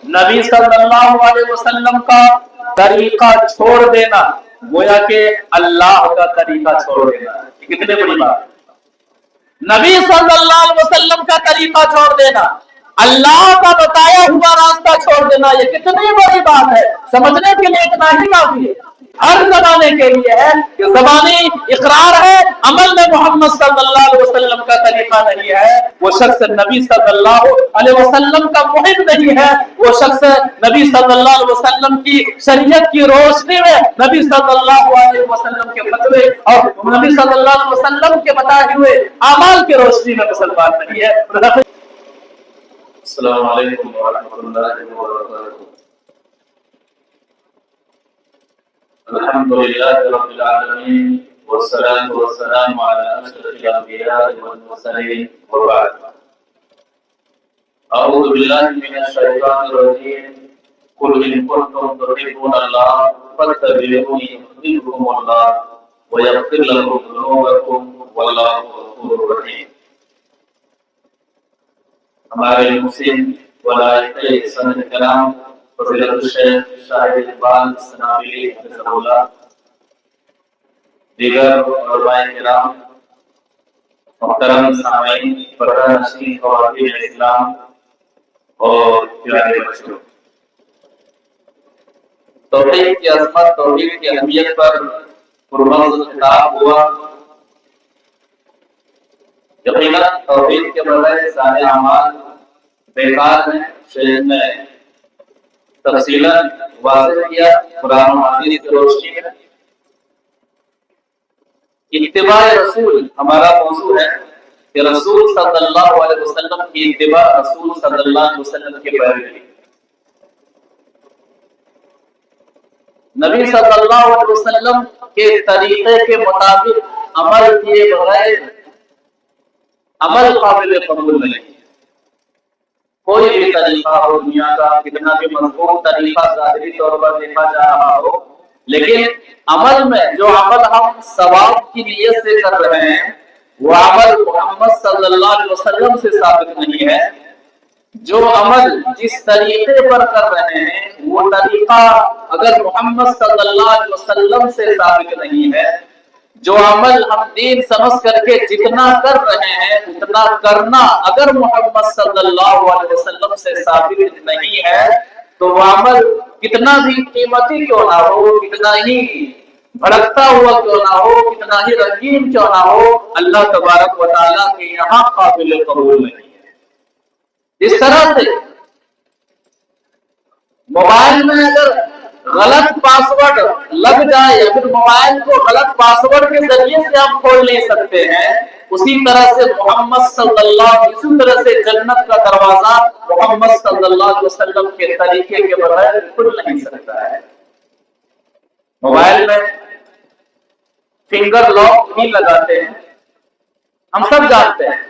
نبی صلی اللہ علیہ وسلم کا طریقہ چھوڑ دینا گویا کہ اللہ کا طریقہ چھوڑ دینا ہے۔ کتنے بڑی بات ہے، نبی صلی اللہ علیہ وسلم کا طریقہ چھوڑ دینا، اللہ کا بتایا ہوا راستہ چھوڑ دینا، یہ کتنی بڑی بات ہے۔ سمجھنے کے لیے اتنا ہی کافی ہے، ہر زمانے کے لیے ہے کہ زبانی اقرار ہے، عمل میں محمد صلی اللہ علیہ وسلم کا طریقہ نہیں ہے، وہ شخص نبی صلی اللہ علیہ وسلم کا محب نہیں ہے، وہ شخص نبی صلی اللہ علیہ وسلم کی شریعت کی روشنی میں نبی صلی اللہ علیہ وسلم کے فتوے اور نبی صلی اللہ علیہ وسلم کے بتائے ہوئے اعمال کی روشنی میں مسلمان نہیں ہے۔ السلام علیکم ورحمۃ اللہ وبرکاتہ۔ الحمد للہ رب العالمین والصلاة والسلام علی اشرف الانبیاء والمرسلین وبعد۔ اعوذ باللہ من الشیطان الرجیم، قل ان کنتم تحبون اللہ فاتبعونی یحببکم اللہ ویغفر لکم ذنوبکم واللہ غفور رحیم۔ ہمارے مسلم ولائق سند کرام فضیلت الشیخ شاہد اقبال سنابلی حفظہ اللہ، دیگر علماء کرام، محترم سامعین، پردہ نشین خواتین اسلام اور پیارے بچوں، توحید کی عظمت، توحید کی اہمیت پر پرمغز خطاب ہوا۔ یقیناً توحید کے بغیر سارے اعمال بیکار ہیں۔ شیخ نے تفصیلاً واضح کیا قرآن و حدیث کی روشنی میں۔ اتباع رسول ہمارا موضوع ہے کہ رسول صلی اللہ علیہ وسلم کی اتباع، رسول صلی اللہ علیہ وسلم کی پیروی۔ نبی صلی اللہ علیہ وسلم کے طریقے کے مطابق عمل کیے بغیر عمل قابل قبول نہیں۔ کوئی بھی طریقہ ہو دنیا کا، کتنا بھی مضبوط طریقہ ظاہری طور پر دیکھا جا رہا ہو، لیکن عمل میں جو عمل ہم ثواب کی نیت سے کر رہے ہیں وہ عمل محمد صلی اللہ علیہ وسلم سے ثابت نہیں ہے۔ جو عمل جس طریقے پر کر رہے ہیں وہ طریقہ اگر محمد صلی اللہ علیہ وسلم سے ثابت نہیں ہے، جو عمل ہم دین سمجھ کر کے جتنا کر رہے ہیں اتنا کرنا اگر محمد صلی اللہ علیہ وسلم سے ثابت نہیں ہے تو وہ عمل کتنا بھی قیمتی کیوں نہ ہو، کتنا ہی بھڑکتا ہوا کیوں نہ ہو، کتنا ہی رنگین کیوں نہ ہو، اللہ تبارک و تعالیٰ کے یہاں قابل قبول نہیں ہے۔ اس طرح سے موبائل میں اگر غلط پاسورڈ لگ جائے یا پھر موبائل کو غلط پاسورڈ کے ذریعے سے ہم کھول نہیں سکتے ہیں، اسی طرح سے محمد صلی اللہ علیہ وسلم، اسی طرح سے جنت کا دروازہ محمد صلی اللہ علیہ وسلم کے طریقے کے بغیر کھل نہیں سکتا ہے۔ موبائل میں فنگر لاک بھی لگاتے ہیں، ہم سب جانتے ہیں۔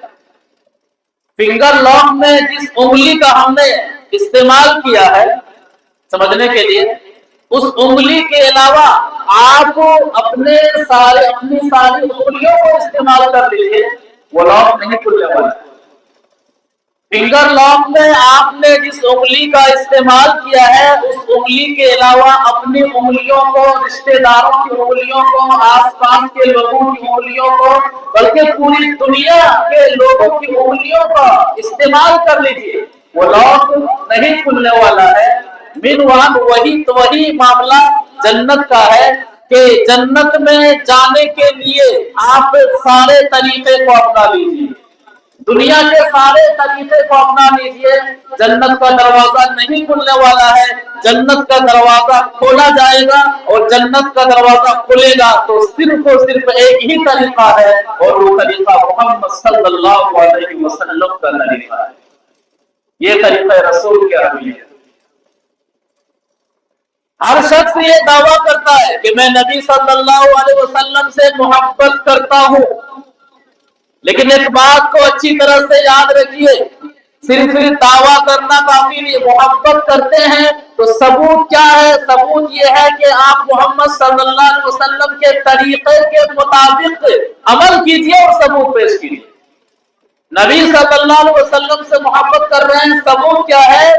فنگر لاک میں جس انگلی کا ہم نے استعمال کیا ہے سمجھنے کے لیے، اس انگلی کے علاوہ آپ اپنی ساری انگلیوں کو استعمال کر لیجیے، وہ لاک نہیں کھلنے والا۔ فنگر لاک میں آپ نے جس انگلی کا استعمال کیا ہے اس انگلی کے علاوہ اپنی انگلیوں کو، رشتہ داروں کی انگلیوں کو، آس پاس کے لوگوں کی انگلیوں کو، بلکہ پوری دنیا کے لوگوں کی انگلیوں کا استعمال کر لیجیے، وہ لاک نہیں کھلنے والا ہے۔ وہی معاملہ جنت کا ہے کہ جنت میں جانے کے لیے آپ سارے طریقے کو اپنا لیجیے، دنیا کے سارے طریقے کو اپنا لیجیے، جنت کا دروازہ نہیں کھلنے والا ہے۔ جنت کا دروازہ کھولا جائے گا اور جنت کا دروازہ کھلے گا تو صرف اور صرف ایک ہی طریقہ ہے اور وہ طریقہ محمد صلی اللہ علیہ وسلم کا طریقہ ہے۔ یہ طریقہ رسول کے عربی ہے۔ ہر شخص یہ دعویٰ کرتا ہے کہ میں نبی صلی اللہ علیہ وسلم سے محبت کرتا ہوں، لیکن ایک بات کو اچھی طرح سے یاد رکھیے، صرف دعویٰ کرنا کافی نہیں۔ محبت کرتے ہیں تو ثبوت کیا ہے؟ ثبوت یہ ہے کہ آپ محمد صلی اللہ علیہ وسلم کے طریقے کے مطابق عمل کیجیے اور ثبوت پیش کیجیے۔ نبی صلی اللہ علیہ وسلم سے محبت کر رہے ہیں، ثبوت کیا ہے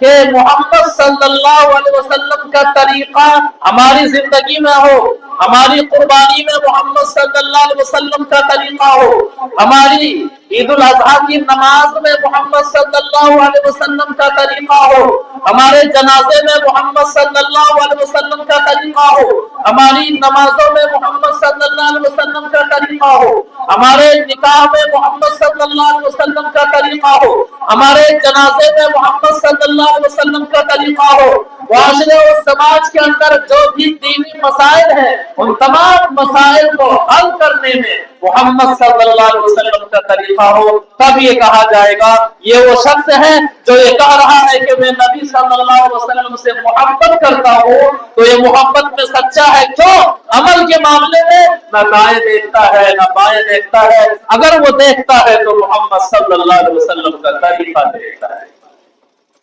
کہ محمد صلی اللہ علیہ وسلم کا طریقہ ہماری زندگی میں ہو، ہماری قربانی میں محمد صلی اللہ علیہ وسلم کا طریقہ ہو، ہماری عید الاضحیٰ کی نماز میں محمد صلی اللہ علیہ وسلم کا طریقہ ہو، ہمارے جنازے میں محمد صلی اللہ علیہ وسلم کا طریقہ ہو، ہماری نمازوں میں محمد صلی اللہ علیہ وسلم کا طریقہ ہو، ہمارے نکاح میں محمد صلی اللہ علیہ وسلم کا طریقہ ہو، ہمارے جنازے میں محمد صلی اللہ علیہ وسلم کا طریقہ ہو، معاشرے اور سماج کے اندر جو بھی دینی مسائل ہیں ان تمام مسائل کو حل کرنے میں محمد صلی اللہ علیہ وسلم کا طریقہ ہو، تب یہ کہا جائے گا یہ وہ شخص ہے جو یہ کہہ رہا ہے کہ میں نبی صلی اللہ علیہ وسلم سے محبت کرتا ہوں، تو یہ محبت میں سچا ہے۔ کیوں؟ عمل کے معاملے میں نہ دائیں دیکھتا ہے نہ بائیں دیکھتا ہے، اگر وہ دیکھتا ہے تو محمد صلی اللہ علیہ وسلم کا طریقہ دیکھتا ہے۔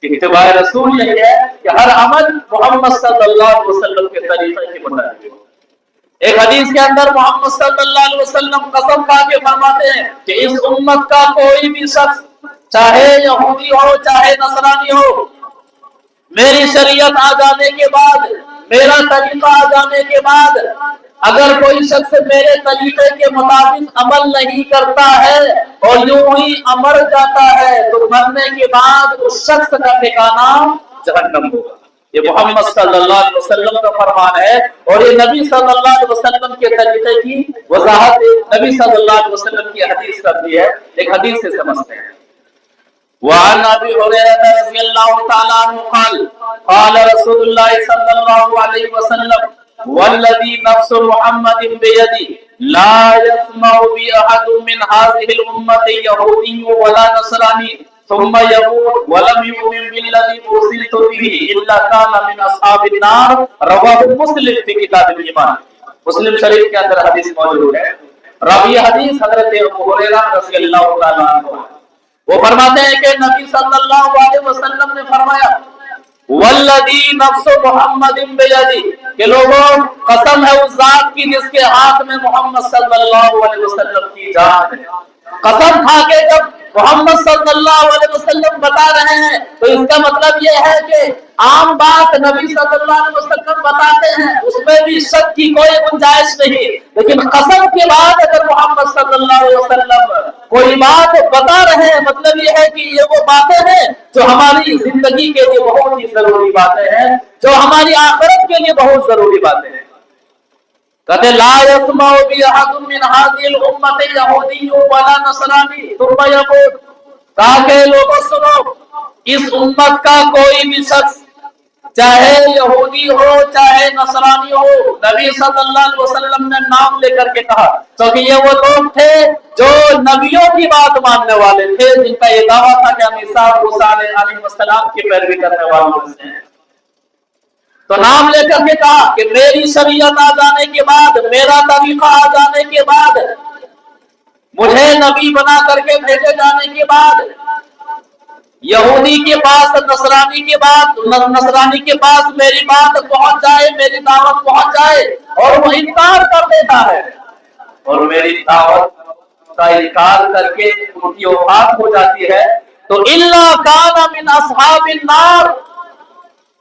اتباع رسول یہ ہے کہ ہر عمل محمد صلی اللہ علیہ وسلم کے طریقے کے مطابق ہو۔ ایک حدیث کے اندر محمد صلی اللہ علیہ وسلم قسم کھا کے فرماتے ہیں کہ اس امت کا کوئی بھی شخص چاہے یہودی ہو چاہے نصرانی ہو، میری شریعت آ جانے کے بعد، میرا طریقہ آ جانے کے بعد اگر کوئی شخص میرے طریقے کے مطابق عمل نہیں کرتا ہے اور یوں ہی مر جاتا ہے تو مرنے کے بعد اس شخص کا ٹھکانہ جہنم ہوگا۔ یہ محمد صلی اللہ علیہ وسلم کا فرمان ہے اور یہ نبی صلی اللہ علیہ وسلم کے طریقے کی وضاحت نبی صلی اللہ علیہ وسلم کی حدیث کرتی ہے۔ ایک حدیث سے سمجھتے ہیں۔ وعن ابي هريره رضي الله تعالى عنه قال قال رسول الله صلى الله عليه وسلم والذي نفس محمد بيده لا يسمع بي احد من هذه الامه يهودي ولا نصراني ثم يموت ولم يؤمن بالذي ارسلت به الا كان من اصحاب النار رواه مسلم في كتاب الايمان۔ مسلم شریف کے اندر حدیث موجود ہے۔ راوی حدیث حضرت ابو ہریرہ رضی اللہ تعالی عنہ، وہ فرماتے ہیں کہ نبی صلی اللہ علیہ وسلم نے فرمایا والذی نفس محمد بیدی، کہ لوگوں قسم ہے اس ذات کی جس کے ہاتھ میں محمد صلی اللہ علیہ وسلم کی جان ہے۔ قسم کھا کے جب محمد صلی اللہ علیہ وسلم بتا رہے ہیں تو اس کا مطلب یہ ہے کہ عام بات نبی صلی اللہ علیہ وسلم بتاتے ہیں، اس میں بھی شک کی کوئی گنجائش نہیں، لیکن قسم کے بعد اگر محمد صلی اللہ علیہ وسلم کوئی بات بتا رہے ہیں مطلب یہ ہے کہ یہ وہ باتیں ہیں جو ہماری زندگی کے لیے بہت ہی ضروری باتیں ہیں، جو ہماری آخرت کے لیے بہت ضروری باتیں ہیں۔ کہتے لا يسمع بی احد من هذه الامه یہودی ولا نصرانی ثم يموت، تاکہ لوگوں سنو اس امت کا کوئی بھی شخص چاہے یہودی ہو چاہے نصرانی ہو، نبی صلی اللہ علیہ وسلم نے نام لے کر کے کہا کیونکہ یہ وہ لوگ تھے جو نبیوں کی بات ماننے والے تھے، جن کا یہ دعویٰ تھا کہ ہم عیسیٰ علیہ السلام کی پیروی کرنے والوں سے ہیں، تو نام لے کر کے کہا کہ میری شریعت آ جانے کے بعد، میرا طریقہ آ جانے کے بعد، مجھے نبی بنا کر کے بھیجے جانے کے بعد یہودی کے پاس نصرانی کے پاس میری بات پہنچ جائے، میری دعوت پہنچ جائے اور وہ انکار کر دیتا ہے اور میری دعوت کا انکار کر کے ان کی وفات ہو جاتی ہے تو الا کان من اصحاب النار،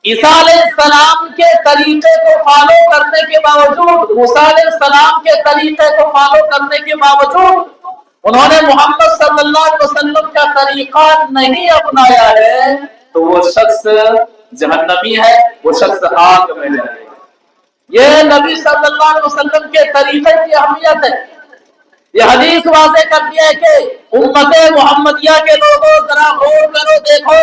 عیسیٰ علیہ السلام کے طریقے کو فالو کرنے کے باوجود، موسیٰ علیہ السلام کے طریقے کو فالو کرنے کے باوجود انہوں نے محمد صلی اللہ علیہ وسلم کا طریقہ نہیں اپنایا ہے تو وہ شخص جہنمی ہے، وہ شخص آگ میں جائے گا۔ یہ نبی صلی اللہ علیہ وسلم کے طریقے کی اہمیت ہے۔ یہ حدیث واضح کرتی ہے کہ امت محمدیہ کے لوگوں ذرا غور کرو، دیکھو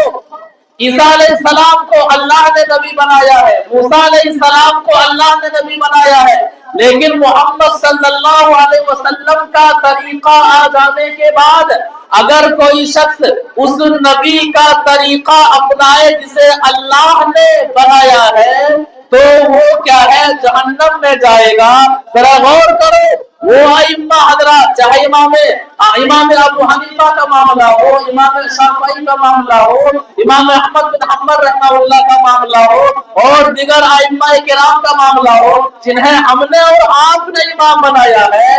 عیسیٰ علیہ السلام کو اللہ نے نبی بنایا ہے، موسیٰ علیہ السلام کو اللہ نے نبی بنایا ہے، لیکن محمد صلی اللہ علیہ وسلم کا طریقہ آ جانے کے بعد اگر کوئی شخص اس نبی کا طریقہ اپنائے جسے اللہ نے بنایا ہے تو وہ کیا ہے؟ جہنم میں جائے گا۔ ذرا غور کرو، وہ ائمہ حضرات، چاہے امام ابو حنیفہ کا معاملہ ہو، امام شافعی کا معاملہ ہو، امام احمد بن حنبل رحمہ اللہ کا معاملہ ہو اور دیگر ائمہ کرام کا معاملہ ہو، جنہیں ہم نے اور آپ نے امام بنایا ہے،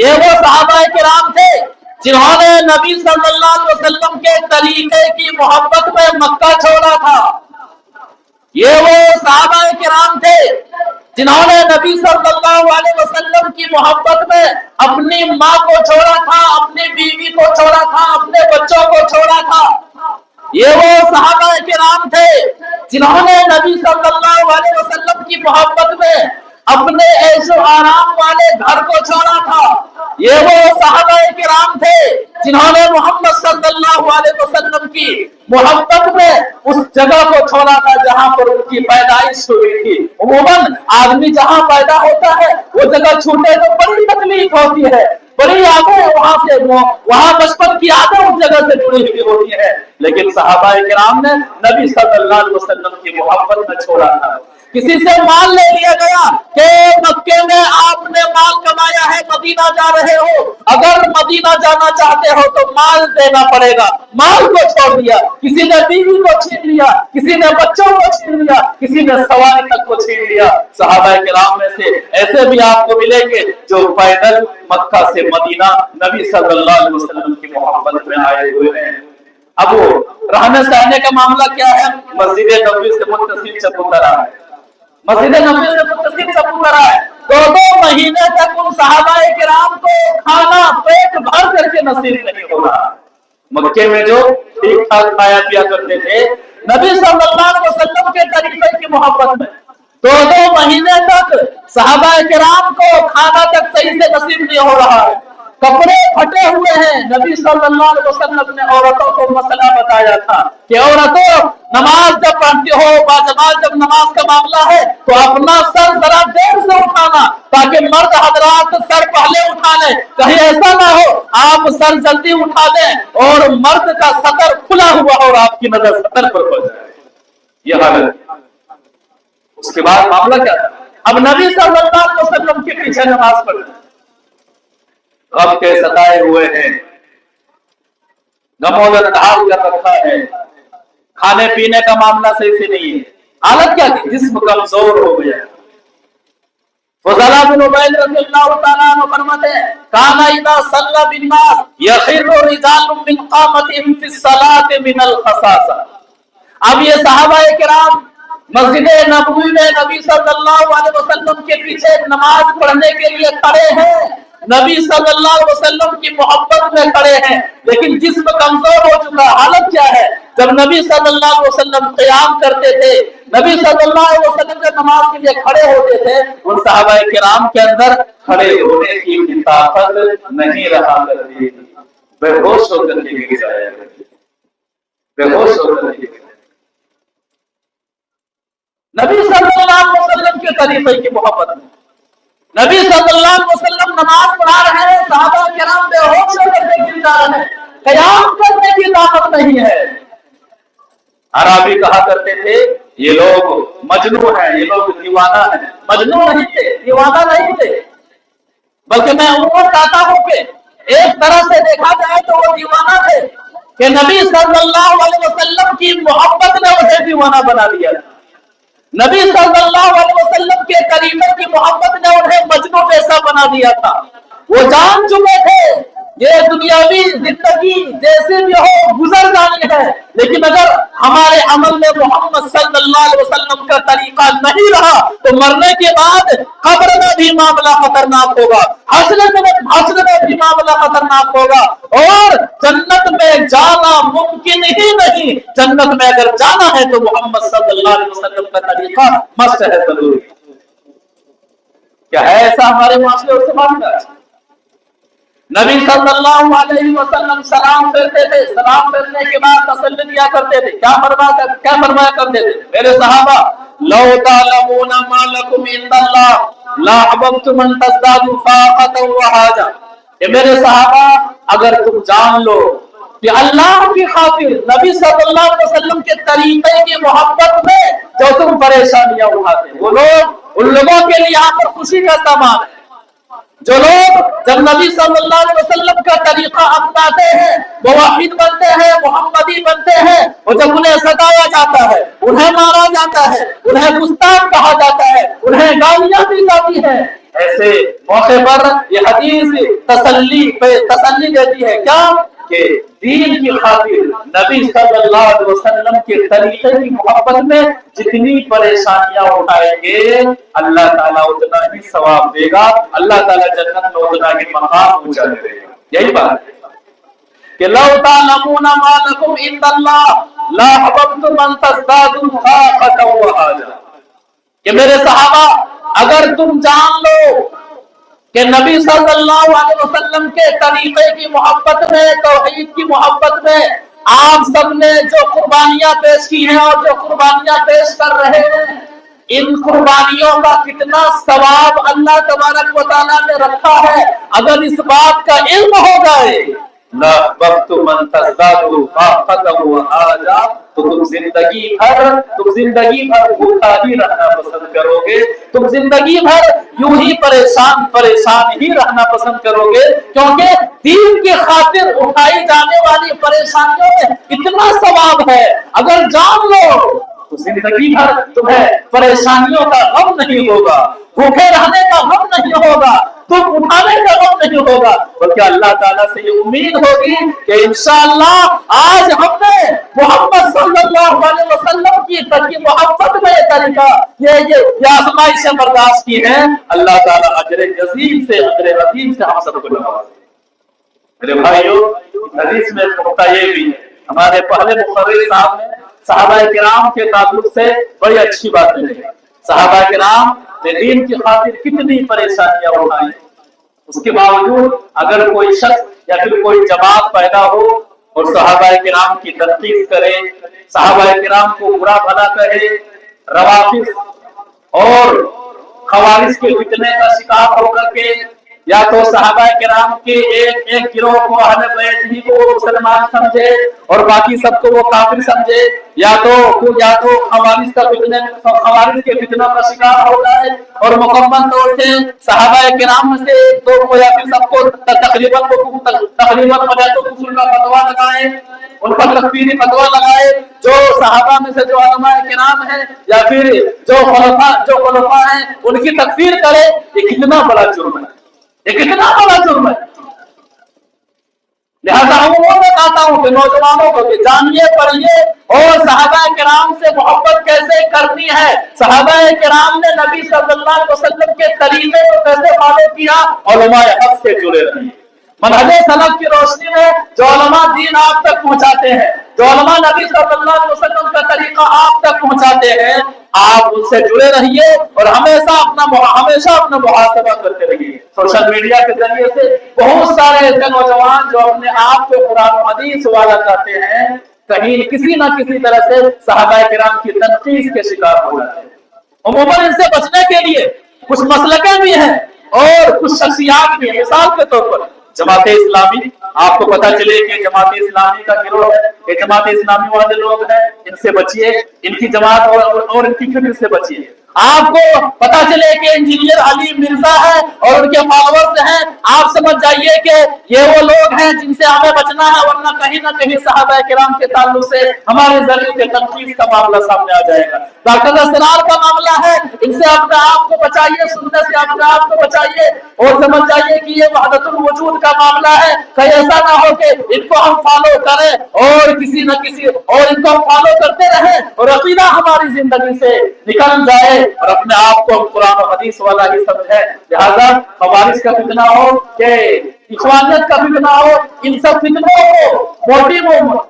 یہ وہ صحابہ کرام تھے جنہوں نے نبی صلی اللہ علیہ وسلم کے طریقے کی محبت میں مکہ چھوڑا تھا. یہ وہ صحابہ کرام تھے جنہوں نے نبی صلی اللہ علیہ وسلم کی محبت میں اپنی ماں کو چھوڑا تھا، اپنی بیوی کو چھوڑا تھا، اپنے بچوں کو چھوڑا تھا. یہ وہ صحابہ کرام تھے جنہوں نے نبی صلی اللہ علیہ وسلم کی محبت میں اپنے عیش و آرام والے گھر کو چھوڑا تھا. یہ وہ صحابہ کرام تھے جنہوں نے محمد صلی اللہ علیہ وسلم کی محبت میں اس جگہ کو چھوڑا تھا جہاں پر ان کی پیدائش ہوئی تھی. عموماً آدمی جہاں پیدا ہوتا ہے وہ جگہ چھوٹے تو بڑی تکلیف ہوتی ہے، بڑی یادیں وہاں بچپن کی یادیں اس جگہ سے جڑی ہوئی ہوتی ہے. لیکن صحابہ کرام نے نبی صلی اللہ علیہ وسلم کی محبت میں چھوڑا تھا. کسی سے مال لے لیا گیا کہ مکے میں آپ نے مال کمایا ہے، مدینہ جا رہے ہو، اگر مدینہ جانا چاہتے ہو تو مال دینا پڑے گا. مال کو چھوڑ دیا. کسی نے بیوی کو چھین لیا، کسی نے بچوں کو چھین لیا، کسی نے سواری تک کو چھین لیا. صحابہ کرام میں سے ایسے بھی آپ کو ملیں گے جو پیدل مکہ سے مدینہ نبی صلی اللہ علیہ وسلم کی محبت میں آئے ہوئے ہیں. اب وہ رہنے سہنے کا معاملہ کیا ہے؟ مسجد نبوی سے متصل چبوترا ہے. مسجد نبوی سے متصل چبوترا ہے. 2 مہینے تک ان صحابہ کرام کو کھانا پیٹ بھر کر کے نصیب نہیں ہو رہا. مکے میں جو ٹھیک ٹھاک کھایا پیا کرتے تھے نبی صلی اللہ علیہ وسلم کے طریقے کی محبت میں 2 مہینے تک صحابہ کرام کو کھانا تک صحیح سے نصیب نہیں ہو رہا ہے. کپڑے پھٹے ہوئے ہیں. نبی صلی اللہ علیہ وسلم نے عورتوں کو مسئلہ بتایا تھا کہ عورتوں نماز جب پڑھتی ہو، باجماعت جب نماز کا معاملہ ہے تو اپنا سر ذرا دیر سے اٹھانا تاکہ مرد حضرات سر پہلے اٹھا لیں. کہیں ایسا نہ ہو آپ سر جلدی اٹھا دیں اور مرد کا سطر کھلا ہوا اور آپ کی نظر سطر پر پڑ جائے. یہ حالت. اس کے بعد معاملہ کیا تھا؟ اب نبی صلی اللہ علیہ وسلم کے پیچھے نماز پڑھنا، غم کے ستائے ہوئے ہیں، غموں نے ڈھال کر رکھا ہے، کھانے پینے کا معاملہ صحیح سے نہیں ہے. حالت کیا تھی؟ جسم کمزور ہو گیا. فضالہ بن عبید رضی اللہ تعالیٰ عنہ فرماتے ہیں کانا اذا صلی بالناس یخر رجال من قامتهم فی الصلاة من الخصاصہ. اب یہ صحابہ کرام مسجد نبوی میں نبی صلی اللہ علیہ وسلم کے پیچھے نماز پڑھنے کے لیے کھڑے ہیں، نبی صلی اللہ علیہ وسلم کی محبت میں کھڑے ہیں، لیکن جسم کمزور ہو چکا. حالت کیا ہے؟ جب نبی صلی اللہ علیہ وسلم قیام کرتے تھے، نبی صلی اللہ علیہ وسلم جب نماز کے لیے کھڑے ہوتے تھے، ان صحابہ کرام کے اندر کھڑے ہونے کی طاقت نہیں رہا کرتی. بے ہوش ہو کر کے گر جایا کرتے، بے ہوش ہو کر کے. نبی صلی اللہ علیہ وسلم کے طریقے کی محبت میں نبی صلی اللہ علیہ وسلم نماز پڑھا رہے ہیں، صحابہ کرام بے ہوش ہو کر کے گر جا رہے ہیں. قیام کرنے کی طاقت نہیں ہے. عربی کہا کرتے تھے یہ لوگ مجنون ہیں، یہ لوگ دیوانہ ہیں. مجنون نہیں تھے، دیوانہ نہیں تھے، بلکہ میں عموماً کہتا ہوں کہ ایک طرح سے دیکھا جائے تو وہ دیوانہ تھے کہ نبی صلی اللہ علیہ وسلم کی محبت نے اسے دیوانہ بنا دیا. نبی صلی اللہ علیہ وسلم کے طریقے کی محبت نے انہیں مجنون ایسا بنا دیا تھا. وہ جان چکے تھے یہ دنیاوی زندگی جیسے بھی ہو گزر جانی ہے، لیکن اگر ہمارے عمل میں محمد صلی اللہ علیہ وسلم کا طریقہ نہیں رہا تو مرنے کے بعد قبر میں بھی معاملہ خطرناک ہوگا، حشر میں بھی معاملہ خطرناک ہوگا، اور جنت میں جانا ممکن ہی نہیں. جنت میں اگر جانا ہے تو محمد صلی اللہ علیہ وسلم کا طریقہ مست ہے، ضروری. کیا ہے ایسا ہمارے معاشرے سے معاملہ؟ نبی صلی اللہ علیہ وسلم سلام کرتے تھے، سلام کرنے کے بعد تسلی دیا کرتے تھے. کیا فرمایا کرتے تھے؟ میرے صحابہ لو تعلمون ما لکم عند اللہ لا احببتم ان تزدادوا فاقة وحاجة. کہ میرے صحابہ اگر تم جان لو کہ اللہ کی خاطر نبی صلی اللہ علیہ وسلم کے طریقے کی محبت میں جو تم پریشانیاں اٹھاتے، وہ لوگ ان لوگوں کے لیے یہاں پر خوشی کا سامان ہے. جو لوگ جب نبی صلی اللہ علیہ وسلم کا طریقہ اپناتے ہیں وہ واحد بنتے ہیں، محمدی بنتے ہیں، اور جب انہیں ستایا جاتا ہے، انہیں مارا جاتا ہے، انہیں گستاخ کہا جاتا ہے، انہیں گالیاں دی جاتی ہیں، ایسے موقع پر یہ حدیث تسلی دیتی ہے کیا کہ دین کی خاطر نبی صلی اللہ علیہ وسلم کے طریقے کی محبت میں جتنی پریشانیاں اٹھائیں گے اللہ تعالیٰ اتنا ہی ثواب دے گا، اللہ تعالیٰ جنت میں اتنا ہی مقام اونچا دے گا۔ یہی بات ہے کہ لو تعلمون ما لکم عند اللہ لا احببتم ان تزدادوا خافۃ وحاجہ، کہ میرے صحابہ اگر تم جان لو کہ نبی صلی اللہ علیہ وسلم کے طریقے کی محبت میں، توحید کی محبت میں آپ سب نے جو قربانیاں پیش کی ہیں اور جو قربانیاں پیش کر رہے ہیں، ان قربانیوں کا کتنا ثواب اللہ تبارک و تعالیٰ نے رکھا ہے، اگر اس بات کا علم ہو جائے تو تم زندگی بھر بھوکا ہی رہنا پسند کرو گے، تم زندگی بھر یوں ہی پریشان ہی رہنا پسند کرو گے، کیونکہ دین کی خاطر اٹھائی جانے والی پریشانیوں میں اتنا ثواب ہے، اگر جان لو تو زندگی بھر تمہیں پریشانیوں کا غم نہیں ہوگا، بھوکے رہنے کا غم نہیں ہوگا، تم اٹھانے کا غم نہیں ہوگا، بلکہ اللہ تعالیٰ سے یہ امید ہوگی کہ انشاءاللہ آج ہم نے محمد صلی اللہ علیہ وسلم کی محبت میں یہ طریقہ یہ آزمائشیں برداشت کی ہیں، اللہ تعالیٰ اجر جزیل سے ہم سب کو نوازے۔ میرے بھائیو، حدیث میں نقطہ یہ بھی ہے، ہمارے پہلے مقرر صاحب نے صحابہ کرام کے تعلق سے بڑی اچھی باتیں ہیں۔ صحابہ کرام نے دین کی خاطر کتنی پریشانیاں اٹھائی، اس کے باوجود اگر کوئی شخص یا پھر کوئی جماعت پیدا ہو اور صحابہ کرام کی تنقید کرے، صحابہ کرام کو برا بھلا کہے، روافض اور خوارج کے فتنے کا شکار ہو کر کے یا تو صحابہ کرام کے ایک گروہ کو اہل بیت ہی کو مسلمان سمجھے اور باقی سب کو وہ کافر سمجھے، یا تو خوارج کے فتنوں کا شکار ہو جائے اور مکمل طور سے صحابہ کرام میں سے ایک دو کو یا پھر سب کو تقریباً وجہ تو کفر کا فتویٰ لگائے، ان پر تکفیری فتویٰ لگائے، جو صحابہ میں سے جو علماء کرام ہیں یا پھر جو خلفاء ہیں ان کی تکفیر کرے، یہ کتنا بڑا جرم ہے، یہ کتنا بڑا جرم ہے۔ لہذا میں کہتا ہوں کہ نوجوانوں کو کہ جانیے پڑھیے اور صحابہ کرام سے محبت کیسے کرنی ہے، صحابہ کرام نے نبی صلی اللہ علیہ وسلم کے طریقے کو کیسے فالو کیا، علماء حق سے جڑے رہیے۔ منہج سلف کی روشنی میں جو علماء دین آپ تک پہنچاتے ہیں، جو علماء نبی صلی اللہ علیہ وسلم کا طریقہ آپ تک پہنچاتے ہیں، آپ ان سے جڑے رہیے اور ہمیشہ اپنا محاسبہ کرتے رہیے۔ سوشل میڈیا کے ذریعے سے بہت سارے ایسے نوجوان جو اپنے آپ کو قرآن و حدیث والا کرتے ہیں، کہیں کسی نہ کسی طرح سے صحابہ کرام کی تنقید کے شکار ہو جاتے ہیں۔ عموماً ان سے بچنے کے لیے کچھ مسلکیں بھی ہیں اور کچھ شخصیات بھی ہیں۔ مثال کے طور پر جماعت اسلامی، آپ کو پتا چلے کہ جماعت اسلامی کا گروہ ہے، یہ جماعت اسلامی والے لوگ ہیں، ان سے بچیے، ان کی جماعت اور ان کی فکر سے بچیے۔ آپ کو پتا چلے کہ انجینئر علی مرزا ہے اور ان کے فالوورز ہیں، آپ سمجھ جائیے کہ یہ وہ لوگ ہیں جن سے ہمیں بچنا ہے، ورنہ کہیں نہ کہیں صحابہ کرام کے تعلق سے ہمارے ذریعے سے تنقید کا معاملہ سامنے آ جائے گا۔ ڈاکٹر اسرار کا معاملہ ہے، ان سے اپنے آپ کو بچائیے، سننے سے اپنے آپ کو بچائیے اور سمجھ جائیے کہ یہ وحدت الوجود کا معاملہ ہے، کہیں ایسا نہ ہو کہ ان کو ہم فالو کریں اور کسی نہ کسی اور ان کو ہم فالو کرتے رہیں اور عقیدہ ہماری زندگی سے نکل جائے اور اپنے آپ کو قرآن و حدیث والا ہی سمجھے۔ لہذا خوارج کا فتنہ ہو کہ اخوانیت کا فتنہ ہو، ان سب فتنوں کو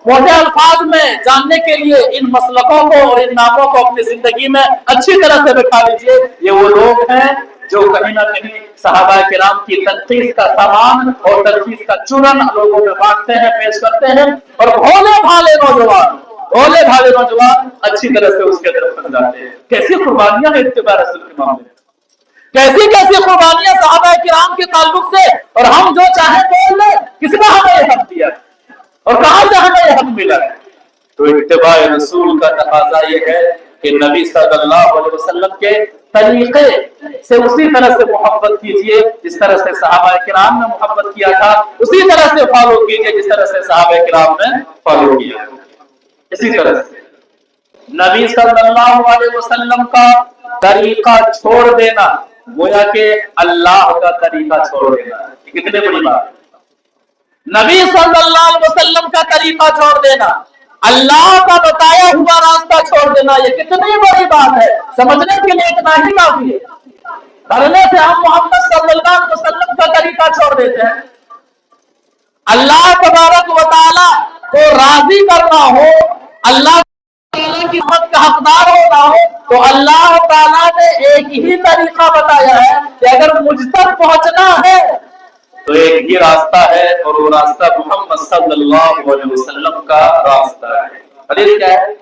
موٹے الفاظ میں جاننے کے لیے ان مسلکوں کو اور ان ناموں کو اپنی زندگی میں اچھی طرح سے بٹھا لیجیے۔ یہ وہ لوگ ہیں جو کہیں نہ کہیں صحابہ کرام کی تنقید کا سامان اور تنقید کا چورن لوگوں میں بانٹتے ہیں، پیش کرتے ہیں، اور بھولے بھالے نوجوان اچھی طرح سے اس کے طرف بن جاتے ہیں۔ کیسی قربانیاں ہیں اتباع رسول کے معاملے میں، کیسی قربانیاں صحابہ کرام کے تعلق سے، اور ہم جو چاہیں بول لیں، کس نے ہمیں یہ حق دیا اور کہاں سے ہمیں یہ حق ملا ہے؟ تو اتباع رسول کا تقاضا یہ ہے کہ نبی صلی اللہ علیہ وسلم کے طریقے سے اسی طرح سے محبت کیجئے جس طرح سے صحابہ کرام نے محبت کیا تھا، اسی طرح سے فالو کیجئے جس طرح سے صحابہ کرام نے فالو کیا۔ اسی طرح سے نبی صلی اللہ علیہ وسلم کا طریقہ چھوڑ دینا گویا کہ اللہ کا طریقہ چھوڑ دینا ہے۔ کتنے بڑی بات ہے، نبی صلی اللہ علیہ وسلم کا طریقہ چھوڑ دینا، اللہ کا بتایا ہوا راستہ چھوڑ دینا، یہ کتنی بڑی بات ہے، سمجھنے کے لیے اتنا ہی کافی ہے۔ کرنے سے ہم محمد صلی اللہ علیہ وسلم کا طریقہ چھوڑ دیتے ہیں۔ اللہ تبارک و تعالی کو راضی کرنا ہو، اللہ تعالیٰ کی رحمت کا حقدار ہونا ہو، تو اللہ تعالیٰ نے ایک ہی طریقہ بتایا ہے کہ اگر مجھ تک پہنچنا ہے تو ایک ہی راستہ ہے، اور وہ راستہ محمد صلی اللہ علیہ وسلم کا راستہ ہے۔ حدیث کیا ہے؟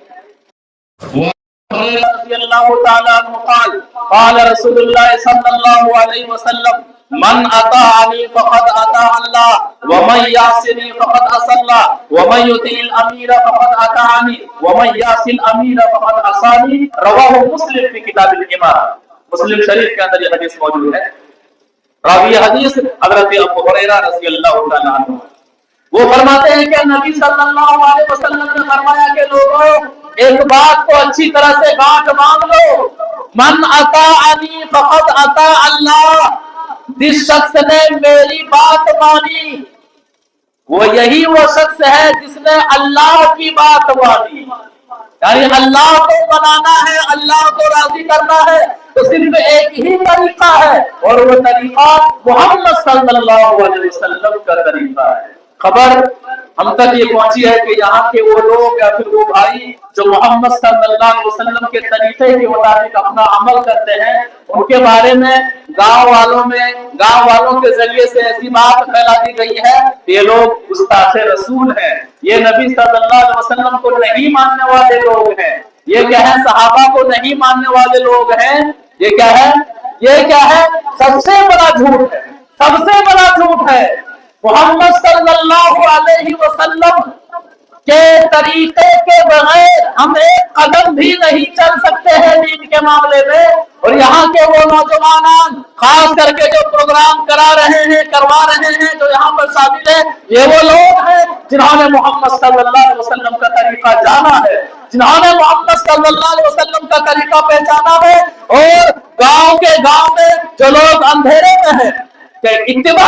رضی اللہ تعالیٰ عنہ قال قال رسول اللہ صلی اللہ علیہ وسلم من اطاعنی فقد اطاع اللہ ومن یعصنی فقد عصی اللہ ومن یطیع الامیر فقد اطاعنی ومن یعص الامیر فقد عصانی، رواہ مسلم فی کتاب الامارہ۔ مسلم شریف کے اندر یہ حدیث موجود ہے۔ راوی حدیث حضرت ابو ہریرہ رضی اللہ تعالیٰ عنہ، وہ فرماتے ہیں کہ نبی صلی اللہ علیہ وسلم نے فرمایا کہ لوگوں ایک بات کو اچھی طرح سے گانٹھ باندھ لو، من اطاعنی فقد اطاع اللہ، جس شخص نے میری بات مانی وہ یہی وہ شخص ہے جس نے اللہ کی بات مانی۔ یعنی اللہ کو منانا ہے، اللہ کو راضی کرنا ہے تو صرف ایک ہی طریقہ ہے، اور وہ طریقہ محمد صلی اللہ علیہ وسلم کا طریقہ ہے۔ خبر ہم تک یہ پہنچی ہے کہ یہاں کے وہ لوگ یا پھر وہ بھائی جو محمد صلی اللہ علیہ وسلم کے طریقے کے مطابق اپنا عمل کرتے ہیں، ان کے بارے میں گاؤں والوں کے ذریعے سے ایسی بات پھیلا دی گئی ہے کہ یہ لوگ گستاخ رسول ہیں، یہ نبی صلی اللہ علیہ وسلم کو نہیں ماننے والے لوگ ہیں، یہ کیا ہے صحابہ کو نہیں ماننے والے لوگ ہیں، یہ کیا ہے سب سے بڑا جھوٹ ہے، سب سے بڑا جھوٹ ہے۔ محمد صلی اللہ علیہ وسلم کے طریقے کے بغیر ہم ایک قدم بھی نہیں چل سکتے ہیں دین کے معاملے میں، اور یہاں کے وہ نوجوان خاص کر کے جو پروگرام کروا رہے ہیں جو یہاں پر شامل ہیں، یہ وہ لوگ ہیں جنہوں نے محمد صلی اللہ علیہ وسلم کا طریقہ جانا ہے، جنہوں نے محمد صلی اللہ علیہ وسلم کا طریقہ پہچانا ہے، اور گاؤں میں جو لوگ اندھیرے میں ہیں کہ اتباع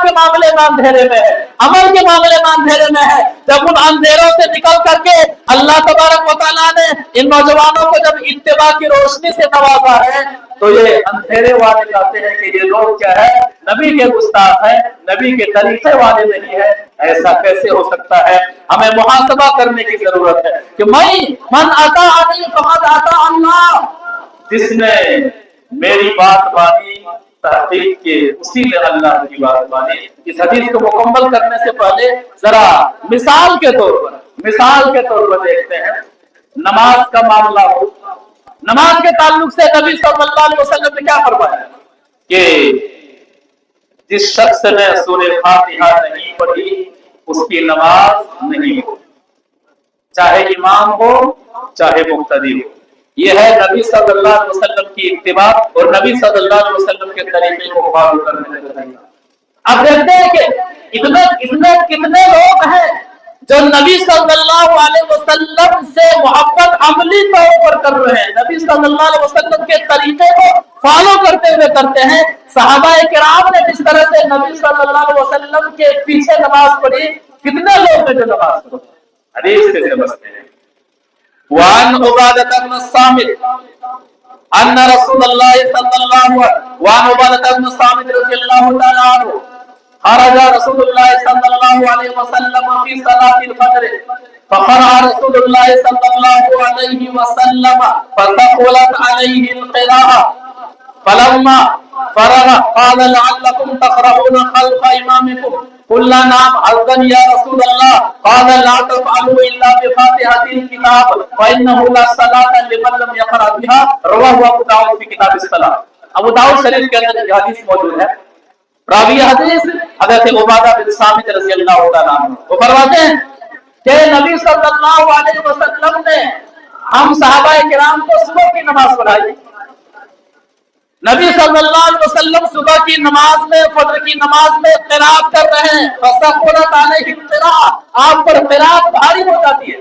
کے معاملے میں اندھیرے میں ہے، عمل کے معاملے میں اندھیرے میں ہے، جب ان اندھیروں سے نکل کر کے اللہ تبارک و تعالیٰ نے ان نوجوانوں کو جب اتباع کی روشنی سے نوازا ہے تو یہ اندھیرے والے کہتے ہیں کہ یہ لوگ کیا ہے نبی کے گستاخ ہیں، نبی کے طریقے والے نہیں ہے۔ ایسا کیسے ہو سکتا ہے؟ ہمیں محاسبہ کرنے کی ضرورت ہے کہ من اطاعنی فقد اطاع اللہ، جس نے میری بات مانی تحقیق کے اسی نے اللہ کی بات مانی۔ اس حدیث کو مکمل کرنے سے پہلے ذرا مثال کے طور پر دیکھتے ہیں، نماز کا معاملہ ہو، نماز کے تعلق سے نبی صلی اللہ علیہ وسلم نے کیا فرمایا کہ جس شخص نے سورہ فاتحہ نہیں پڑھی اس کی نماز نہیں ہو، چاہے امام ہو چاہے مقتدی ہو۔ یہ ہے نبی صلی اللہ علیہ وسلم کی اتباع اور نبی صلی اللہ علیہ وسلم کے طریقے کو فالو کرنے کا طریقہ۔ اب دیکھتے ہیں کہ کتنے لوگ ہیں جو نبی صلی اللہ علیہ وسلم سے محبت عملی طور پر کر رہے ہیں، نبی صلی اللہ علیہ وسلم کے طریقے کو فالو کرتے ہوئے کرتے ہیں۔ صحابہ کرام نے جس طرح سے نبی صلی اللہ علیہ وسلم کے پیچھے نماز پڑھی، کتنے لوگ ہیں جو نماز پڑھتے ہیں؟ حدیث سے سمجھتے ہیں۔ وعن عبادة بن الصامت ان رسول الله صلى الله وعن عبادة بن الصامت رضي الله تعالى عنه خرج رسول الله صلى الله عليه وسلم في صلاة الفجر فقرأ رسول الله صلى الله عليه وسلم فثقلت عليه القراءة فلما فرغ قال لعلكم تقرؤون خلف إمامكم قلنا نعم عرضا يا رسول الله قال لا تفعلوا إلا بفاتحة الكتاب فإنه لا صلاة لمن لم يقرأ بها، رواه ابو داؤد في كتاب الصلاة۔ ابو داؤد شریف کے اندر یہ حدیث موجود ہے۔ راوی حدیث حضرت عبادہ بن صامت رضی اللہ تعالیٰ عنہ وہ فرماتے ہیں کہ نبی صلی اللہ علیہ وسلم نے ہم صحابہ کرام کو صبح کی نماز پڑھائی۔ نبی صلی اللہ علیہ وسلم صبح کی نماز میں فجر کی نماز میں قرات کر رہے ہیں، فثقلت علیہ القراءۃ، آپ پر قرات بھاری ہو جاتی ہے۔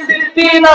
60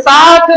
60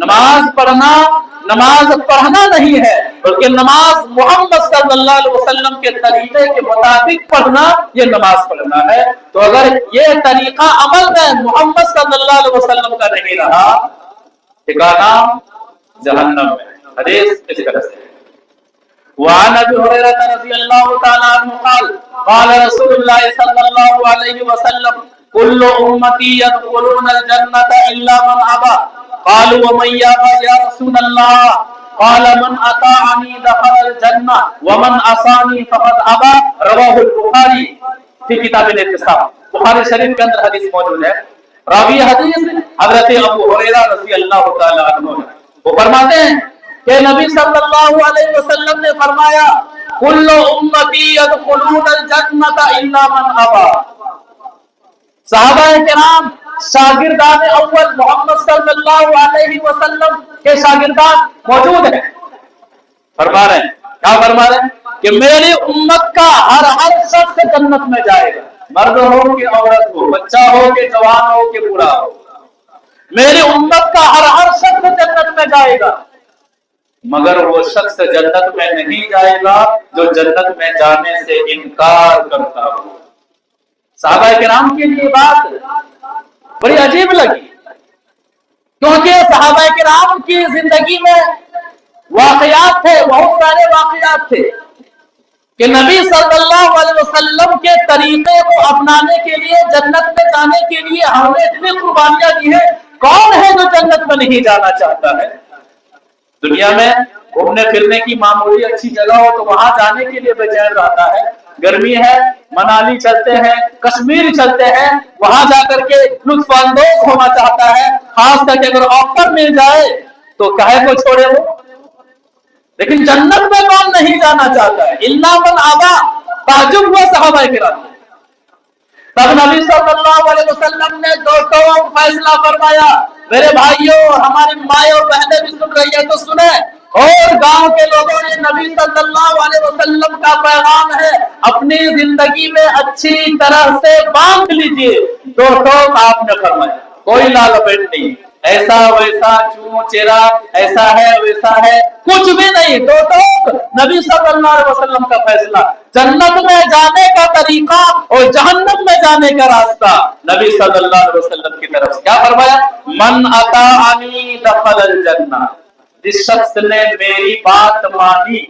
نماز پڑھنا نہیں ہے، بلکہ نماز محمد صلی اللہ علیہ وسلم کے طریقے کے مطابق پڑھنا، یہ نماز پڑھنا ہے۔ تو اگر یہ طریقہ عمل میں محمد صلی اللہ علیہ وسلم کا نہیں رہا، ٹھکانہ جہنم میں۔ حدیث اس طرح سے وعن ابي هريره رضي الله تعالى عنه قال قال رسول الله صلى الله عليه وسلم كل امتي يدخلون الجنه الا من ابى قالوا ومن يابى يا رسول الله قال من اطاعني دخل الجنه ومن عصاني فقد ابى رواه البخاري في كتاب الاعتصام۔ بخاری شریف کے اندر حدیث موجود ہے۔ راوی حدیث حضرت ابو ہریرہ رضی اللہ تعالی عنہ وہ فرماتے ہیں کہ نبی صلی اللہ علیہ وسلم نے فرمایا کل امتی یدخلون الجنۃ الا من ابى۔ صحابہ کرام شاگردان اول محمد صلی اللہ علیہ وسلم کے شاگردان موجود ہیں، فرما رہے ہیں، کیا فرما رہے ہیں کہ میری امت کا ہر شخص جنت میں جائے گا، مرد ہو کہ عورت ہو، بچہ ہو کہ جوان ہو کہ بوڑھا ہو، میری امت کا ہر شخص جنت میں جائے گا، مگر وہ شخص جنت میں نہیں جائے گا جو جنت میں جانے سے انکار کرتا ہو۔ صحابہ کرام کے لیے بات بڑی عجیب لگی، کیونکہ صحابہ کرام کی زندگی میں واقعات تھے، بہت سارے واقعات تھے کہ نبی صلی اللہ علیہ وسلم کے طریقے کو اپنانے کے لیے، جنت میں جانے کے لیے ہم نے اتنی قربانیاں دی ہیں۔ کون ہے جو جنت میں نہیں جانا چاہتا ہے؟ دنیا میں گھومنے پھرنے کی معمولی اچھی جگہ ہو تو وہاں جانے کے لیے بے چین رہتا ہے، گرمی ہے منالی چلتے ہیں، کشمیر چلتے ہیں، وہاں جا کر کے لطف اندوز ہونا چاہتا ہے، خاص کر کے اگر آفر مل جائے تو کہے کو چھوڑے وہ۔ لیکن جنت میں کون نہیں جانا چاہتا ہے؟ الا من ابى۔ تعجب ہوا صحابہ کرام۔ تب نبی صلی اللہ علیہ وسلم نے دو فیصلہ فرمایا، میرے بھائیوں، ہماری مائیں اور بہنیں بھی سن رہی ہیں تو سنیں، اور گاؤں کے لوگوں نے نبی صلی اللہ علیہ وسلم کا پیغام ہے اپنی زندگی میں اچھی طرح سے باندھ لیجئے۔ دو ٹوک آپ نے فرمایا، کوئی لال لپیٹ نہیں، ایسا ویسا چون چیرا، ایسا ہے ویسا ہے، کچھ بھی نہیں، دو ٹوک نبی صلی اللہ علیہ وسلم کا فیصلہ۔ جنت میں جانے کا طریقہ اور جہنم میں جانے کا راستہ نبی صلی اللہ علیہ وسلم کی طرف سے کیا فرمایا؟ من اطاعنی دخل الجنہ، جس شخص نے میری بات مانی،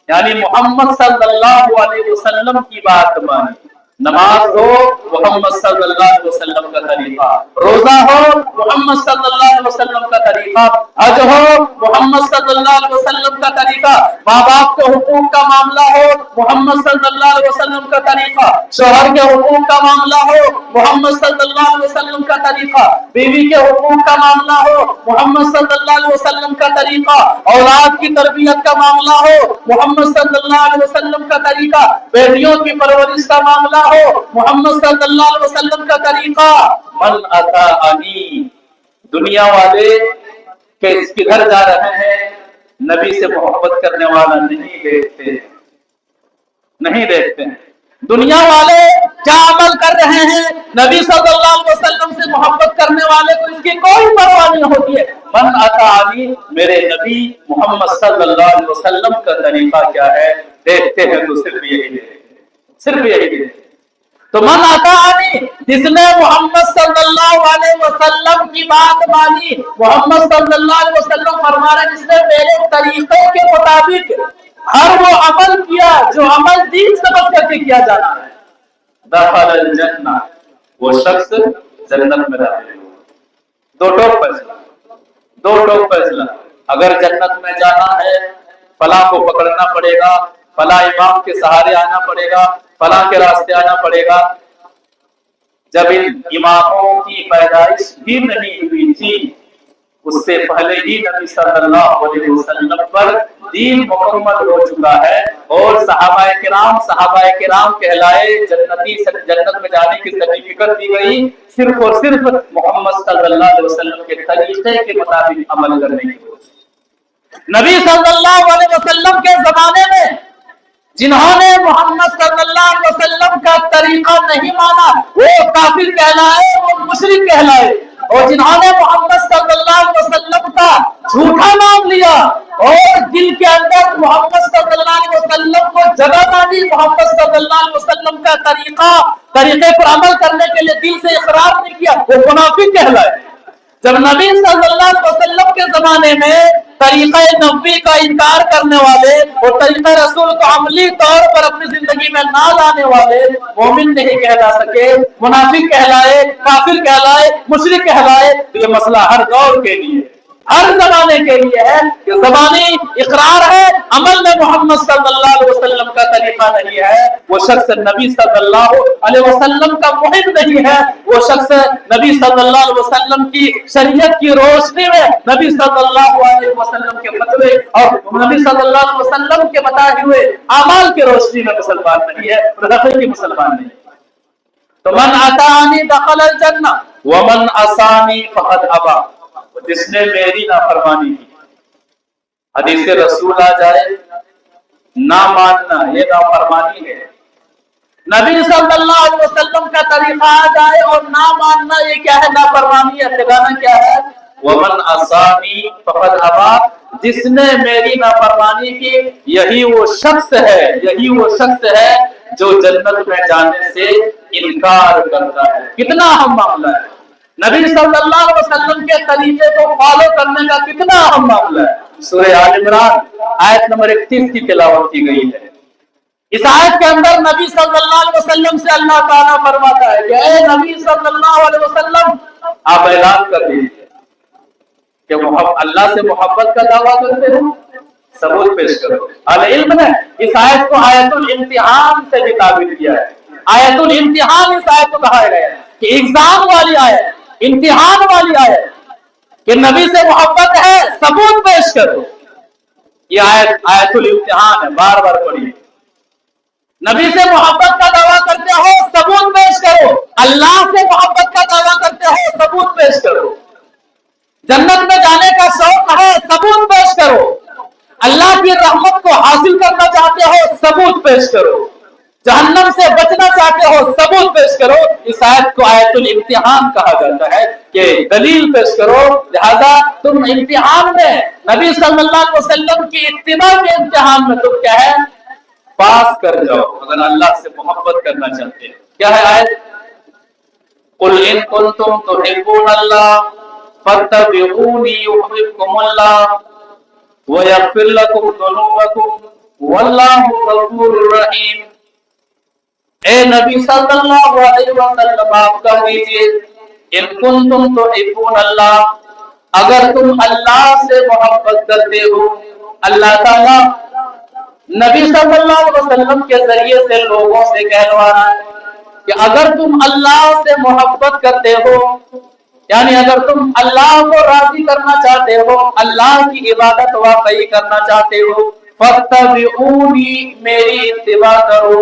یعنی محمد صلی اللہ علیہ وسلم کی بات مانی، نماز ہو محمد صلی اللہ علیہ وسلم کا طریقہ، روزہ ہو محمد صلی اللہ علیہ وسلم کا طریقہ، حج ہو محمد صلی اللہ علیہ وسلم کا طریقہ، ماں باپ کے حقوق کا معاملہ ہو محمد صلی اللہ علیہ وسلم کا طریقہ، شوہر کے حقوق کا معاملہ ہو محمد صلی اللہ علیہ وسلم کا طریقہ، بیوی کے حقوق کا معاملہ ہو محمد صلی اللہ علیہ وسلم کا طریقہ، اولاد کی تربیت کا معاملہ ہو محمد صلی اللہ علیہ وسلم کا طریقہ، بیٹیوں کی پرورش کا معاملہ ہو محمد صلی اللہ علیہ وسلم کا طریقہ۔ من اطاعنی، دنیا والے کہ کدھر جا رہے ہیں، نبی سے محبت کرنے والا نہیں دیکھتے ہیں۔ دنیا والے کیا عمل کر رہے ہیں، نبی صلی اللہ علیہ وسلم سے محبت کرنے والے کو اس کی کوئی پرواہ نہیں ہوتی ہے۔ من اطاعنی، میرے نبی محمد صلی اللہ علیہ وسلم کا طریقہ کیا ہے دیکھتے ہیں تو صرف یہی دیکھتے۔ تو من اطاعنی، جس نے محمد صلی اللہ علیہ وسلم کی بات مانی، محمد صلی اللہ علیہ وسلم فرما رہے ہیں جس نے میرے طریقے کے مطابق ہر وہ عمل کیا جو عمل دین سمجھ کر کے کیا جانا ہے، دخل الجنہ، وہ شخص جنت میں داخل ہوگا۔ دو ٹوک فیصلہ، اگر جنت میں جانا ہے فلاں کو پکڑنا پڑے گا، فلاں امام کے سہارے آنا پڑے گا، فلاں کے راستے آنا پڑے گا۔ جب ان اماموں کی پیدائش بھی نہیں ہوئی تھی، اس سے پہلے ہی نبی صلی اللہ علیہ وسلم پر دین مکمل ہو چکا ہے، اور صحابہ کرام کہلائے جنتی، جنت میں جانے کی سرٹیفکیٹ دی گئی صرف اور صرف محمد صلی اللہ علیہ وسلم کے طریقے کے مطابق عمل کرنے کی وجہ سے۔ نبی صلی اللہ علیہ وسلم کے زمانے میں جنہوں نے محمد صلی اللہ علیہ وسلم کا طریقہ نہیں مانا، وہ کافر کہلائے، وہ مشرک کہلائے۔ اور جنہوں نے محمد صلی اللہ علیہ وسلم کا جھوٹا نام لیا اور دل کے اندر محمد صلی اللہ علیہ وسلم کو جگہ نہ دی، محمد صلی اللہ علیہ وسلم کا طریقے پر عمل کرنے کے لیے دل سے اقرار نہیں کیا، وہ منافق کہلائے۔ جب نبی صلی اللہ علیہ وسلم کے زمانے میں طریقہ نبوی کا انکار کرنے والے اور طریقہ رسول کو عملی طور پر اپنی زندگی میں نہ لانے والے مومن نہیں کہلا سکے، منافق کہلائے، کافر کہلائے، مشرک کہلائے، تو یہ مسئلہ ہر دور کے لیے، ہر زمانے کے لیے ہے کہ زبانی اقرار ہے، عمل میں محمد صلی اللہ علیہ وسلم کا طریقہ نہیں ہے، وہ شخص نبی صلی اللہ علیہ وسلم کا محب نہیں ہے، وہ شخص نبی صلی اللہ علیہ وسلم کی شریعت کی روشنی میں نبی صلی اللہ علیہ وسلم کے فتوے اور نبی صلی اللہ علیہ وسلم کے بتائے ہوئے اعمال کی روشنی میں مسلمان نہیں ہے، حقیقی مسلمان نہیں ہے۔ تو من اتانی دخل الجنہ ومن عصانی فقد ابا، جس نے میری نافرمانی کی، حدیث رسول آ جائے نہ ماننا یہ نافرمانی ہے، نبی صلی اللہ علیہ وسلم کا طریقہ آ جائے اور نہ ماننا یہ کیا ہے؟ نافرمانی ہے۔ ٹھکانہ کیا ہے؟ ومن عصانی فقد ابا، جس نے میری نافرمانی کی یہی وہ شخص ہے جو جنت میں جانے سے انکار کرتا ہے۔ کتنا اہم معاملہ ہے، نبی صلی اللہ علیہ وسلم کے طریقے کو فالو کرنے کا کتنا اہم معاملہ ہے۔ سورہ آل عمران آیت نمبر 31 کی تلاوت کی گئی ہے۔ اس آیت کے اندر نبی صلی اللہ علیہ وسلم سے اللہ تعالیٰ فرماتا ہے کہ اے نبی صلی اللہ علیہ وسلم، آپ اعلان کر دیجیے کہ اللہ سے محبت کا دعویٰ کرتے ہو، ثبوت پیش کرو۔ اہل علم نے اس آیت کو آیت الامتحان سے بھی تعبیر کیا ہے۔ آیت الامتحان اس آیت کو کہا گیا ہے کہ ایگزام والی آیت، امتحان والی آیت، کہ نبی سے محبت ہے ثبوت پیش کرو۔ یہ آیت الامتحان ہے، بار بار پڑھیے۔ نبی سے محبت کا دعویٰ کرتے ہو ثبوت پیش کرو، اللہ سے محبت کا دعویٰ کرتے ہو ثبوت پیش کرو، جنت میں جانے کا شوق ہے ثبوت پیش کرو، اللہ کی رحمت کو حاصل کرنا چاہتے ہو ثبوت پیش کرو، جہنم سے بچنا چاہتے ہو ثبوت پیش کرو۔ اس آیت کو آیت الامتحان کہا جاتا ہے کہ دلیل پیش کرو۔ لہذا تم امتحان میں نبی صلی اللہ علیہ وسلم کی اتباع کے امتحان میں تم کیا ہے؟ پاس کر جاؤ اگر اللہ سے محبت کرنا چاہتے ہیں۔ کیا ہے آیت؟ قل ان کنتم تحبون اللہ فاتبعونی یحببکم اللہ ویغفر لکم ذنوبکم واللہ غفور رحیم۔ اے نبی صلی اللہ علیہ وسلم آپ کہہ دیجئے ان کنتم تحبون اللہ، اگر تم اللہ سے محبت کرتے ہو۔ اللہ تعالیٰ نبی صلی اللہ علیہ وسلم کے ذریعے سے لوگوں سے کہلوا رہا ہے کہ اگر تم اللہ سے محبت کرتے ہو، یعنی اگر تم اللہ کو راضی کرنا چاہتے ہو، اللہ کی عبادت واقعی کرنا چاہتے ہو، فاتبعونی میری اتباع کرو،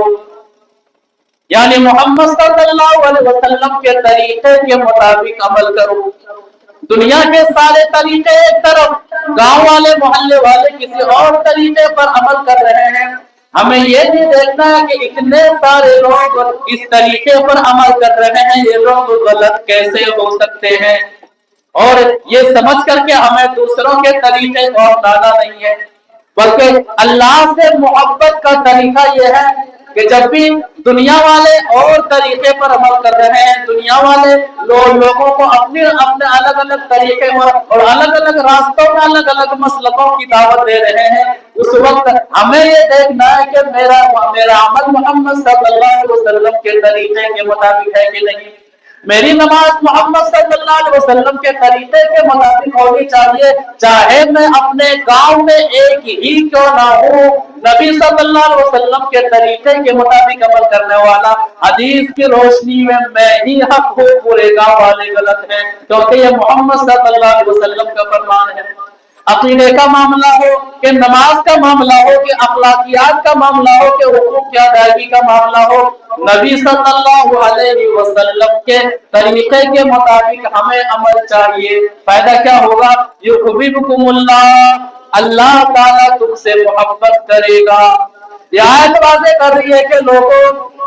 یعنی محمد صلی اللہ علیہ وسلم کے طریقے کے مطابق عمل کرو۔ دنیا کے سارے طریقے ایک طرف، گاؤں والے محلے والے کسی اور طریقے پر عمل کر رہے ہیں، ہمیں یہ نہیں دیکھنا ہے کہ اتنے سارے لوگ اس طریقے پر عمل کر رہے ہیں، یہ لوگ غلط کیسے ہو سکتے ہیں، اور یہ سمجھ کر کے ہمیں دوسروں کے طریقے کو اپنانا نہیں ہے، بلکہ اللہ سے محبت کا طریقہ یہ ہے کہ جب بھی دنیا والے اور طریقے پر عمل کر رہے ہیں، دنیا والے لوگوں کو اپنے الگ الگ طریقے پر اور الگ الگ راستوں میں الگ الگ مسلکوں کی دعوت دے رہے ہیں، اس وقت ہمیں یہ دیکھنا ہے کہ میرا عمل محمد صلی اللہ علیہ وسلم کے طریقے کے مطابق ہے کہ نہیں، میری نماز محمد صلی اللہ علیہ وسلم کے طریقے کے مطابق ہونی چاہیے، چاہے میں اپنے گاؤں میں ایک ہی کیوں نہ ہوں، نبی صلی اللہ علیہ وسلم کے طریقے کے مطابق عمل کرنے والا، حدیث کی روشنی میں ہی حق ہو، پورے گاؤں والے غلط ہیں، کیونکہ یہ محمد صلی اللہ علیہ وسلم کا فرمان ہے۔ عقیدے کا معاملہ ہو کہ نماز کا معاملہ ہو کہ اخلاقیات کا معاملہ ہو کہ حقوق کی ادائیگی کا معاملہ ہو، نبی صلی اللہ علیہ وسلم کے طریقے کے مطابق ہمیں عمل چاہیے۔ فائدہ کیا ہوگا؟ یحببکم اللہ، اللہ تعالیٰ تم سے محبت کرے گا۔ یہ آیت واضح کر رہی ہے کہ لوگوں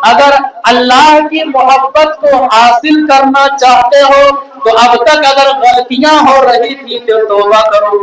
اگر اللہ کی محبت کو حاصل کرنا چاہتے ہو تو اب تک اگر غلطیاں ہو رہی تھی تو توبہ کرو.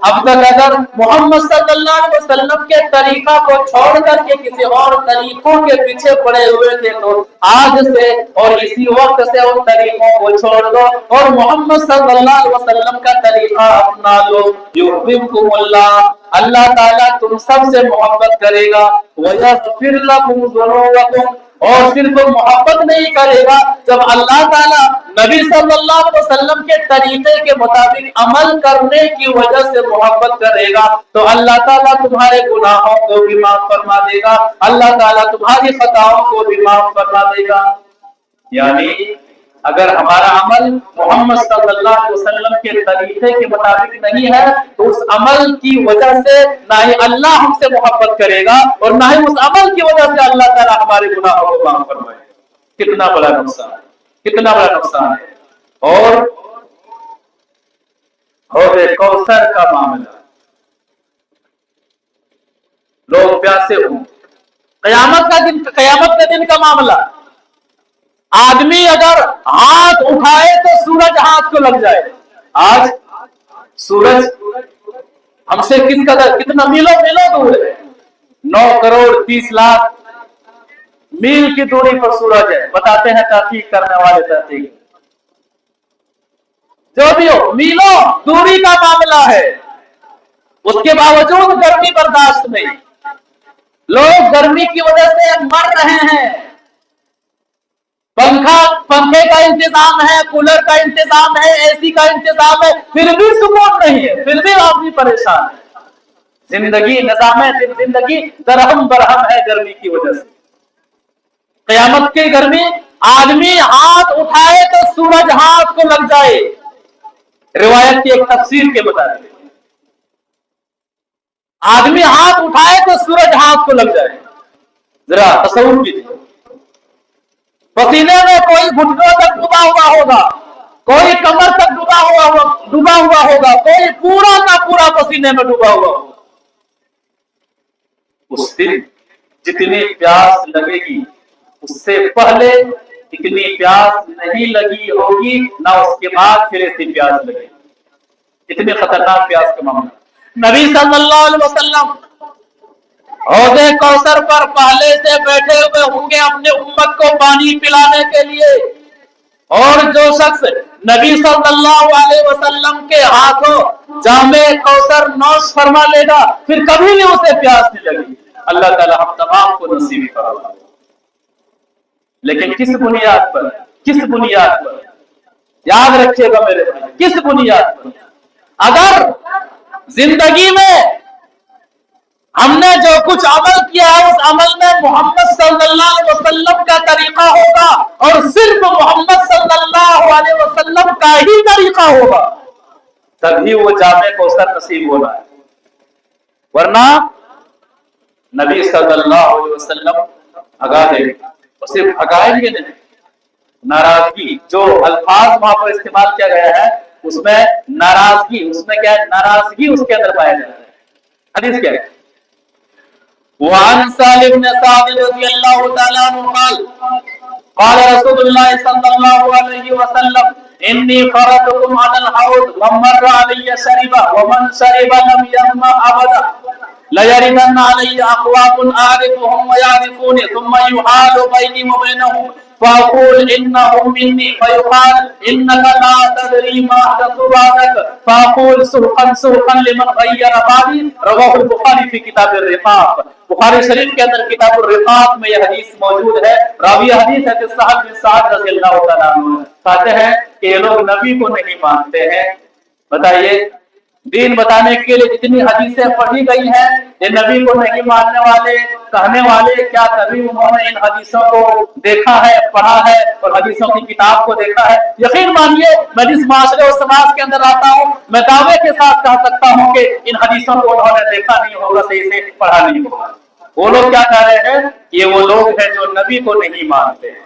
اب تک اگر محمد صلی اللہ علیہ وسلم کے طریقہ کو چھوڑ کر کے کسی اور طریقوں کے پیچھے پڑے ہوئے تھے تو آج سے اور اسی وقت سے ان طریقوں کو چھوڑ دو اور محمد صلی اللہ علیہ وسلم کا طریقہ اپنا لو. یحببکم اللہ, اللہ تعالیٰ تم سب سے محبت کرے گا. وَيَغْفِرْ لَكُمْ ذُنُوبَكُمْ, اور صرف محبت نہیں کرے گا, جب اللہ تعالیٰ نبی صلی اللہ علیہ وسلم کے طریقے کے مطابق عمل کرنے کی وجہ سے محبت کرے گا تو اللہ تعالیٰ تمہارے گناہوں کو بھی معاف فرما دے گا, اللہ تعالیٰ تمہاری خطاؤں کو بھی معاف فرما دے گا. یعنی اگر ہمارا عمل محمد صلی اللہ علیہ وسلم کے طریقے کے مطابق نہیں ہے تو اس عمل کی وجہ سے نہ ہی اللہ ہم سے محبت کرے گا اور نہ ہی اس عمل کی وجہ سے اللہ تعالیٰ ہمارے گناہوں کو معاف فرمائے. کتنا بڑا نقصان ہے, کتنا بڑا نقصان ہے. اور حوض کوثر کا معاملہ, لوگ پیاسے ہوں, قیامت کا دن کا معاملہ, آدمی اگر ہاتھ اٹھائے تو سورج ہاتھ کو لگ جائے. آج سورج ہم سے کس قدر, کتنا میلوں دور ہے, 9,30,00,000 میل کی دوری پر سورج ہے. بتاتے ہیں تحقیق کرنے والے تحقیق, جو بھی ہو میلوں دوری کا معاملہ ہے, اس کے باوجود گرمی برداشت نہیں. لوگ گرمی کی وجہ سے مر رہے ہیں. پنکھے کا انتظام ہے, کولر کا انتظام ہے, اے سی کا انتظام ہے, پھر بھی سکون نہیں ہے, پھر بھی آدمی پریشان ہے. زندگی نظام زندگی درہم برہم ہے گرمی کی وجہ سے. قیامت کی گرمی, آدمی ہاتھ اٹھائے تو سورج ہاتھ کو لگ جائے. روایت کی ایک تفسیر کے مطابق آدمی ہاتھ اٹھائے تو سورج ہاتھ کو لگ جائے. ذرا تصور کیجیے, پسینے میں کوئی گھٹنوں تک ڈوبا ہوا ہوگا, کوئی کمر تک ڈوبا ہوا ہوگا, کوئی پورا کا پورا پسینے میں ڈوبا ہوا ہوگا. اس دن جتنی پیاس لگے گی اس سے پہلے اتنی پیاس نہیں لگی ہوگی, نہ اس کے بعد پھر ایسی پیاس لگے گی. اتنی خطرناک پیاس کا معاملہ. نبی صلی اللہ علیہ وسلم حوض کوثر پر پہلے سے بیٹھے ہوئے ہوں گے اپنے امت کو پانی پلانے کے لیے, اور جو شخص نبی صلی اللہ علیہ وسلم کے ہاتھوں جام کوثر نوش فرما لے گا پھر کبھی بھی اسے پیاس نہیں لگی. اللہ تعالی ہم تمام کو نصیب فرمائے. لیکن کس بنیاد پر, کس بنیاد پر, یاد رکھیے گا میرے بھائی, کس بنیاد پر؟ اگر زندگی میں ہم نے جو کچھ عمل کیا ہے اس عمل میں محمد صلی اللہ علیہ وسلم کا طریقہ ہوگا اور صرف محمد صلی اللہ علیہ وسلم کا ہی طریقہ ہوگا, تبھی وہ جامع کوثر نصیب ہونا ہے. ورنہ نبی صلی اللہ علیہ وسلم آگاہ دیں گے, صرف آگاہ گے نہیں, ناراضگی, جو الفاظ وہاں پر استعمال کیا گیا ہے اس میں ناراضگی, اس میں کیا ہے, ناراضگی اس کے اندر پایا جاتا ہے. حدیث کیا ہے؟ وعن سالم بن سعد رضی اللہ تعالیٰ عنہ قال قال رسول اللہ صلی اللہ علیہ وسلم انی فرضکم علی الحوض ومن مر علی شرب ومن شرب لم یظمأ ابدا لیردن علی اقوام اعرفهم ویعرفونی ثم یحال بینی وبینهم فاقول انهم منی فیقال انك لا تدری ما احدث بعدك فاقول سحقا سحقا لمن غیر بعدی. رواه البخاری فی کتاب الرقاق. بخاری شریف کے اندر کتاب الرقاق میں یہ حدیث موجود ہے. راوی حدیث ہے کہ سعد بن سعد رضی اللہ تعالیٰ عنہ کہتے ہیں کہ یہ لوگ نبی کو نہیں مانتے ہیں. بتائیے, دین بتانے کے لیے جتنی حدیثیں پڑھی گئی ہیں یہ نبی کو نہیں ماننے والے کہنے والے, کیا کبھی انہوں نے ان حدیثوں کو دیکھا ہے, پڑھا ہے اور حدیثوں کی کتاب کو دیکھا ہے؟ یقین مانیے میں جس معاشرے اور سماج کے اندر آتا ہوں میں دعوے کے ساتھ کہہ سکتا ہوں کہ ان حدیثوں کو انہوں نے دیکھا نہیں ہوگا, صحیح سے پڑھا نہیں ہوگا. وہ لوگ کیا کہہ رہے ہیں؟ یہ وہ لوگ ہیں جو نبی کو نہیں مانتے ہیں.